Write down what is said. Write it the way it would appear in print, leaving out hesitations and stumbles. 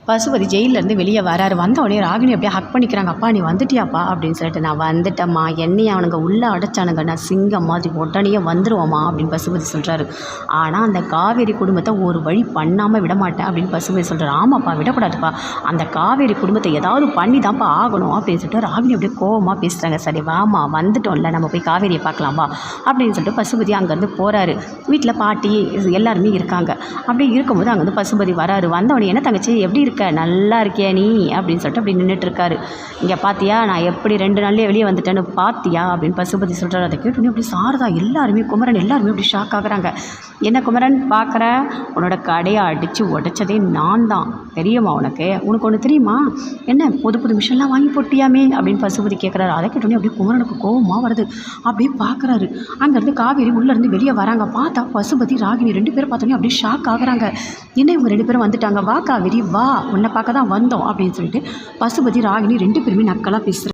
பசுபதி ஜெயிலேருந்து வெளியே வராரு. வந்தவொடனே ராகினி அப்படியே ஹக் பண்ணிக்கிறாங்க. அப்பா நீ வந்துட்டியாப்பா அப்படின்னு சொல்லிட்டு. நான் வந்துட்டேம்மா, என்னையை அவனுங்க உள்ளே அடைச்சானுங்க, நான் சிங்கம் மாதிரி உடனே வந்துடுவோம்மா அப்படின்னு பசுபதி சொல்கிறாரு. ஆனால் அந்த காவேரி குடும்பத்தை ஒரு வழி பண்ணாமல் விட மாட்டேன் அப்படின்னு பசுபதி சொல்கிறார். ஆமாப்பா விடக்கூடாதுப்பா, அந்த காவேரி குடும்பத்தை ஏதாவது பண்ணி தான்ப்பா ஆகணும் அப்படின்னு சொல்லிட்டு ராகினி அப்படியே கோவமாக பேசுகிறாங்க. சரி வாமா, வந்துட்டோம்ல, நம்ம போய் காவேரியை பார்க்கலாம் வா அப்படின்னு சொல்லிட்டு பசுபதி அங்கேருந்து போகிறாரு. வீட்டில் பாட்டி எல்லாருமே இருக்காங்க. அப்படி இருக்கும்போது அங்கேருந்து பசுபதி வராரு. வந்தவொடனே என்ன தங்கச்சி எப்படி இருக்க, நல்லா இருக்கியா நீ அப்படின்னு சொல்லிட்டு அப்படி நின்றுட்டுருக்காரு. இங்கே பார்த்தியா நான் எப்படி 2 நாள்லேயே வெளியே வந்துட்டேன்னு பார்த்தியா அப்படின்னு பசுபதி சொல்கிறார். அதை கேட்டோன்னே அப்படி சாரதா எல்லாருமே, குமரன் எல்லாருமே அப்படி ஷாக் ஆகுறாங்க. என்ன குமரன் பார்க்குற, உன்னோட கடையை அடித்து உடைச்சதே நான் தான், தெரியுமா உனக்கு ஒன்று தெரியுமா, என்ன புது மிஷின்லாம் வாங்கி போட்டியாமே அப்படின்னு பசுபதி கேட்குறாரு. அதை கேட்டோன்னே அப்படியே குமரனுக்கு கோவமாக வருது. அப்படியே பார்க்குறாரு. அங்கேருந்து காவேரி உள்ளேருந்து வெளியே வராங்க. பார்த்தா பசுபதி ராகினி 2 பேரும் பார்த்தோன்னே அப்படியே ஷாக் ஆகுறாங்க. என்ன இவங்க 2 பேரும் வந்துட்டாங்க, வா காவேரி வா, உன்னை பார்க்க தான் வந்தோம் அப்படின்னு சொல்லிட்டு பசுபதி ராகினி 2 பேருமே நக்கலாக பேசுகிறாங்க.